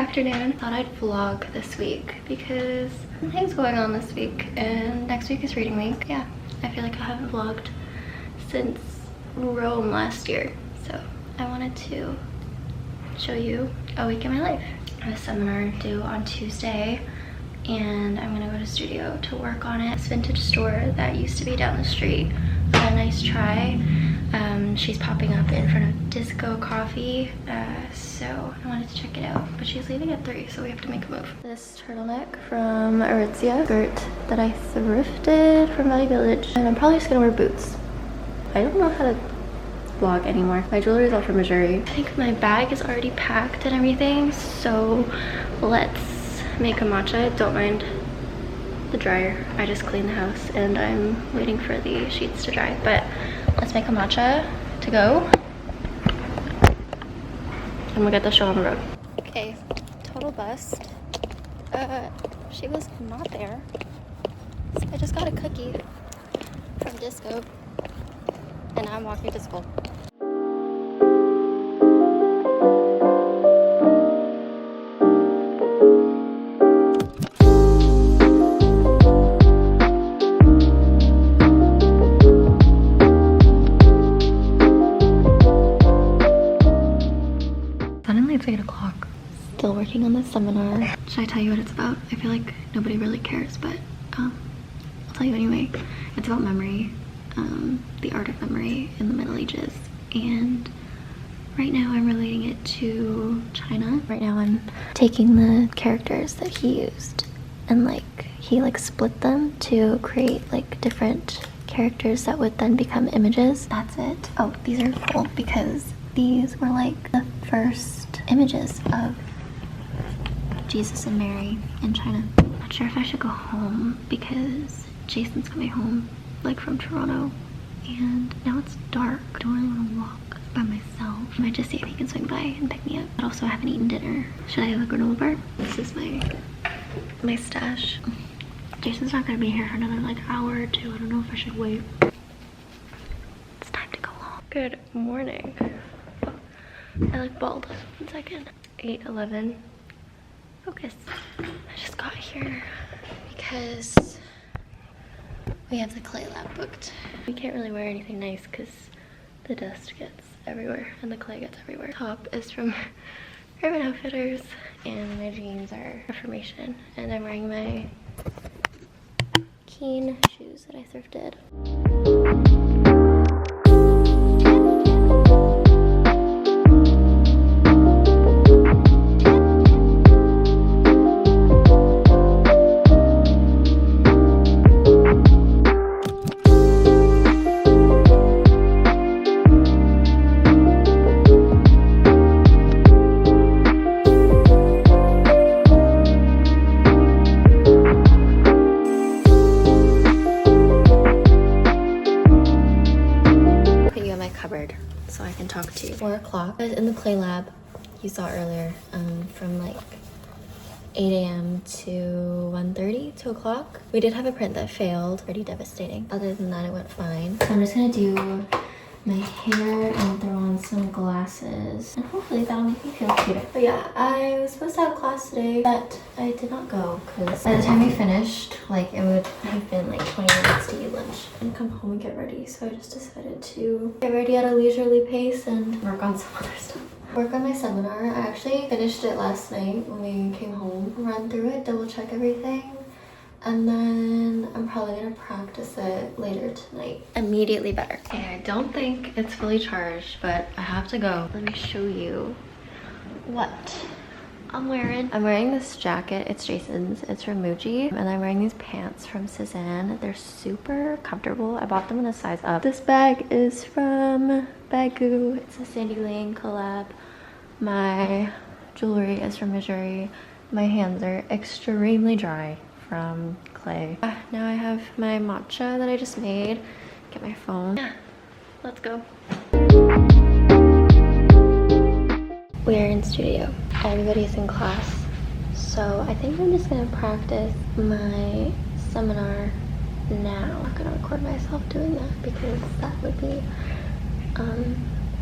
afternoon. Thought I'd vlog this week because nothing's going on this week and next week is reading week. Yeah, I feel like I haven't vlogged since Rome last year, so I wanted to show you a week in my life. I have a seminar due on Tuesday and I'm gonna go to studio to work on it. This vintage store that used to be down the street got a nice try. She's popping up in front of Disco Coffee, so I wanted to check it out. But she's leaving at 3, so we have to make a move. This turtleneck from Aritzia, skirt that I thrifted from Valley Village, and I'm probably just gonna wear boots. I don't know how to vlog anymore. My jewelry is all from Missouri. I think my bag is already packed and everything, so let's make a matcha. Don't mind the dryer. I just cleaned the house and I'm waiting for the sheets to dry, but let's make a matcha to go and we'll get the show on the road. Okay, total bust. She was not there, so I just got a cookie from Disco and now I'm walking to school. It's 8 o'clock. Still working on this seminar. Should I tell you what it's about? I feel like nobody really cares, but I'll tell you anyway. It's about memory, the art of memory in the Middle Ages. And right now I'm relating it to China. Right now I'm taking the characters that he used and he split them to create different characters that would then become images. That's it. Oh, these are cool because these were the first images of Jesus and Mary in China. Not sure if I should go home because Jason's coming home from Toronto and now it's dark. I don't really want to walk by myself. I might just see if he can swing by and pick me up. But also I haven't eaten dinner. Should I have a granola bar? This is my stash. Jason's not gonna be here for another hour or two. I don't know if I should wait. It's time to go home. Good morning. I look bald. 1 second. 8:11. Focus. I just got here because we have the clay lab booked. We can't really wear anything nice because the dust gets everywhere and the clay gets everywhere. Top is from Urban Outfitters and my jeans are Reformation. And I'm wearing my Keen shoes that I thrifted. So I can talk to you. 4 o'clock. I was in the clay lab you saw earlier from 8 a.m. to 1:30, 2 o'clock. We did have a print that failed. Pretty devastating. Other than that, it went fine. So I'm just gonna do my hair and throw on some glasses and hopefully that'll make me feel cuter. But yeah, I was supposed to have class today, but I did not go because by the time we finished, it would have been 20 minutes to eat lunch and come home and get ready. So I just decided to get ready at a leisurely pace and work on some other stuff. Work on my seminar. I actually finished it last night when we came home. Run through it, double check everything. And then I'm probably gonna practice it later tonight. Immediately better. Okay, I don't think it's fully charged, but I have to go. Let me show you what I'm wearing. I'm wearing this jacket. It's Jason's. It's from Muji. And I'm wearing these pants from Cezanne. They're super comfortable. I bought them in a size up. This bag is from Baggu. It's a Sandy Lane collab. My jewelry is from Missouri. My hands are extremely dry from clay. Now I have my matcha that I just made. Get my phone. Yeah, let's go. We are in studio. Everybody's in class. So I think I'm just gonna practice my seminar now. I'm not gonna record myself doing that because that would be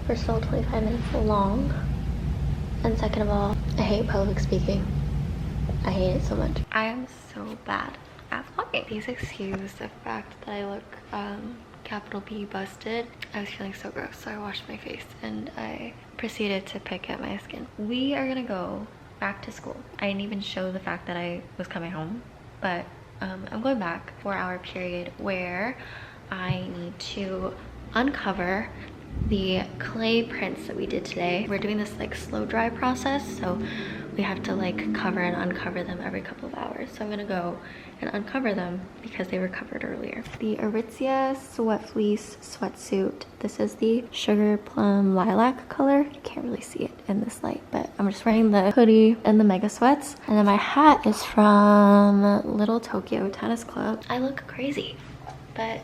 first of all 25 minutes long And second of all, I hate public speaking. I hate it so much. I am so bad at vlogging. Please excuse the fact that I look capital B busted. I was feeling so gross, so I washed my face and I proceeded to pick at my skin. We are gonna go back to school. I didn't even show the fact that I was coming home, but I'm going back 4-hour period where I need to uncover the clay prints that we did today. We're doing this like slow dry process, so we have to like cover and uncover them every couple of hours. So I'm gonna go and uncover them because they were covered earlier. The Aritzia Sweat Fleece sweatsuit. This is the Sugar Plum Lilac color. You can't really see it in this light, but I'm just wearing the hoodie and the mega sweats. And then my hat is from Little Tokyo Tennis Club. I look crazy, but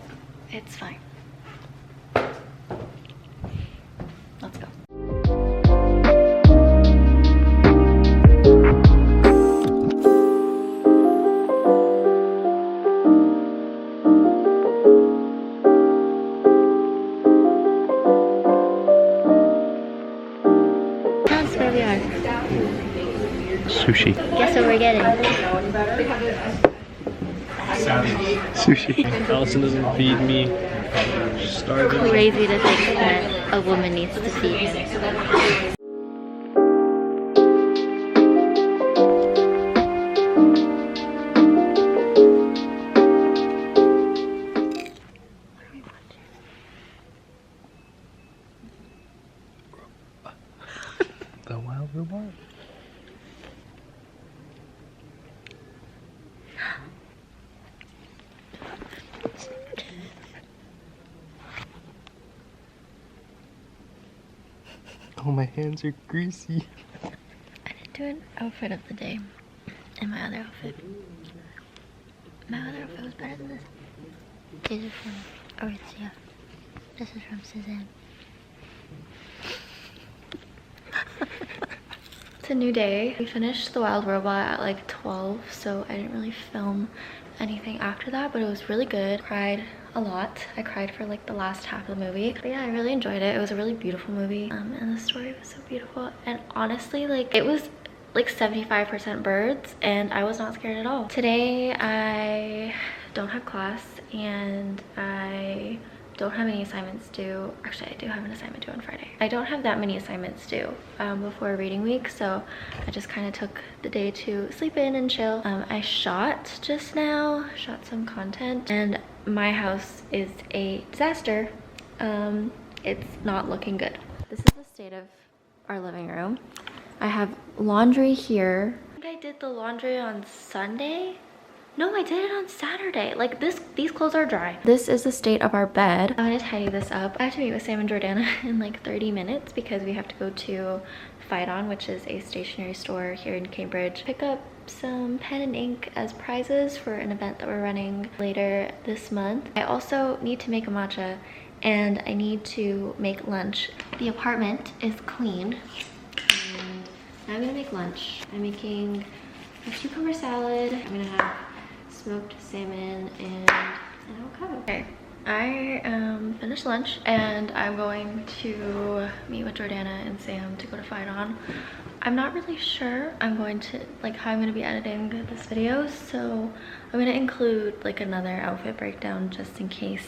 it's fine. Let's go. That's where we are. Sushi. Guess what we're getting? Sushi. Allison doesn't feed me. She's starving. Crazy to think that a woman needs to feed. The wild robot. Oh, my hands are greasy. I didn't do an outfit of the day in my other outfit. My other outfit was better than this. These are from Aritzia. This is from Suzanne. It's a new day. We finished The Wild Robot at like 12, so I didn't really film anything after that, but it was really good. Cried a lot. I cried for like the last half of the movie. But yeah, I really enjoyed it. It was a really beautiful movie, and the story was so beautiful. And honestly, like it was like 75% birds, and I was not scared at all. Today, I don't have class, and I don't have any assignments due. Actually, I do have an assignment due on Friday. I don't have that many assignments due before reading week, so I just kind of took the day to sleep in and chill. I shot just now, shot some content, and my house is a disaster. It's not looking good. This is the state of our living room. I have laundry here. I think I did the laundry on Sunday. No, I did it on Saturday. Like these clothes are dry. This is the state of our bed. I'm gonna tidy this up. I have to meet with Sam and Jordana in like 30 minutes because we have to go to Fight On, which is a stationery store here in Cambridge. Pick up some pen and ink as prizes for an event that we're running later this month. I also need to make a matcha and I need to make lunch. The apartment is clean and I'm gonna make lunch. I'm making a cucumber salad. I'm gonna have smoked salmon and an avocado. Okay, I finished lunch and I'm going to meet with Jordana and Sam to go to Fight On. I'm not really sure I'm going to like how I'm going to be editing this video, so I'm going to include like another outfit breakdown just in case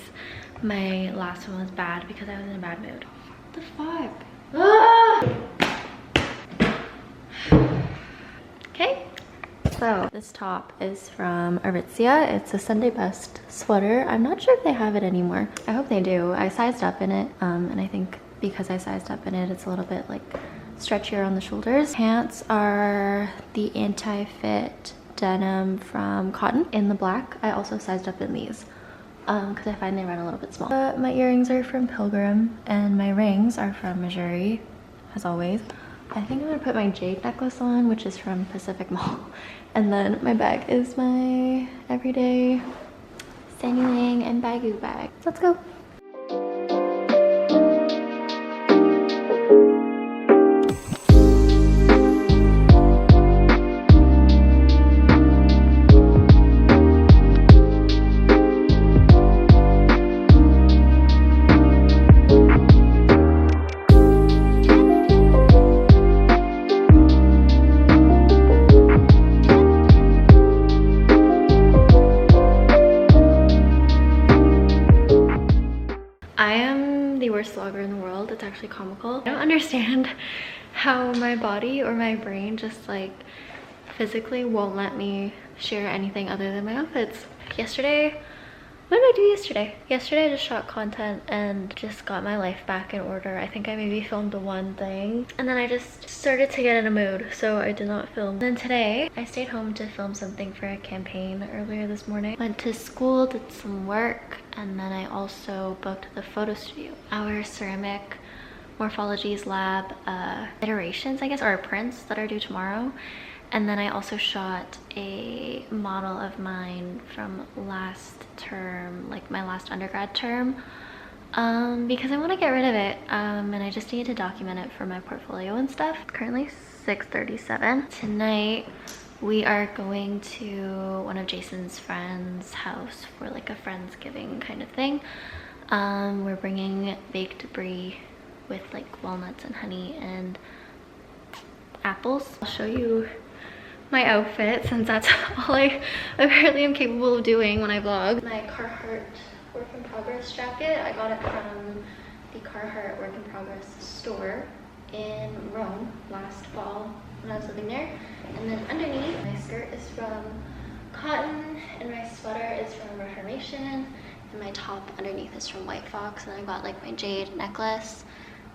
my last one was bad because I was in a bad mood. What the fuck? Ah! Okay. So this top is from Aritzia. It's a Sunday Best sweater. I'm not sure if they have it anymore. I hope they do. I sized up in it, and I think because I sized up in it, it's a little bit like stretchier on the shoulders. Pants are the anti-fit denim from Cotton in the black. I also sized up in these because I find they run a little bit small. My earrings are from Pilgrim and my rings are from Missouri, as always. I think I'm gonna put my jade necklace on, which is from Pacific Mall. And then my bag is my everyday Sandy Lang and Baggu bag. Let's go. I am the worst vlogger in the world. It's actually comical. I don't understand how my body or my brain just like physically won't let me share anything other than my outfits. Yesterday, what did I do yesterday? Yesterday I just shot content and just got my life back in order. I think I maybe filmed the one thing and then I just started to get in a mood, so I did not film. And then today I stayed home to film something for a campaign earlier this morning. Went to school, did some work, and then I also booked the photo studio. Our ceramic morphologies lab iterations, I guess, or prints that are due tomorrow. And then I also shot a model of mine from last term, like my last undergrad term, because I want to get rid of it, and I just need to document it for my portfolio and stuff. Currently 6:37. Tonight we are going to one of Jason's friends' house for like a Friendsgiving kind of thing. We're bringing baked brie with like walnuts and honey and apples. I'll show you my outfit since that's all I apparently am capable of doing when I vlog. My Carhartt work in progress jacket, I got it from the Carhartt work in progress store in Rome last fall when I was living there. And then underneath, my skirt is from Cotton and my sweater is from Reformation, and my top underneath is from White Fox. And I got like my jade necklace,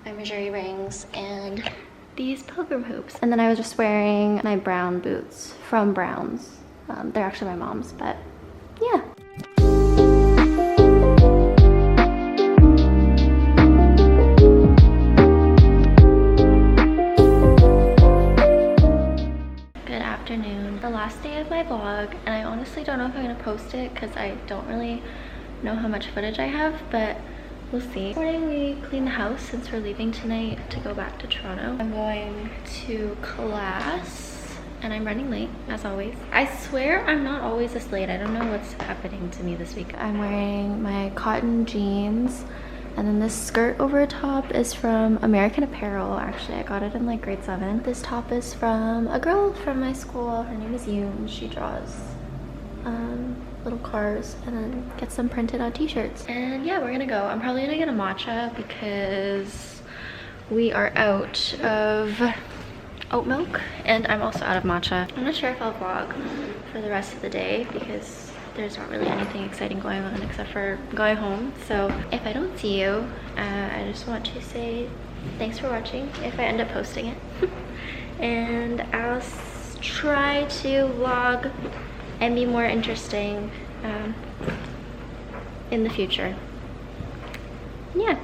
my Missouri rings, and these pilgrim hoops. And then I was just wearing my brown boots from Browns. They're actually my mom's, but yeah. Good afternoon. The last day of my vlog, and I honestly don't know if I'm gonna post it because I don't really know how much footage I have, but we'll see. This morning we cleaned the house since we're leaving tonight to go back to Toronto. I'm going to class and I'm running late as always. I swear I'm not always this late. I don't know what's happening to me this week. I'm wearing my cotton jeans and then this skirt over top is from American Apparel. Actually, I got it in like grade 7. This top is from a girl from my school. Her name is Yoon. She draws little cars and then gets them printed on t-shirts. And yeah, we're gonna go. I'm probably gonna get a matcha because we are out of oat milk and I'm also out of matcha. I'm not sure if I'll vlog for the rest of the day because there's not really anything exciting going on except for going home. So if I don't see you, I just want to say thanks for watching if I end up posting it. And I'll try to vlog and be more interesting in the future. Yeah,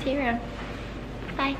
see you around. Bye.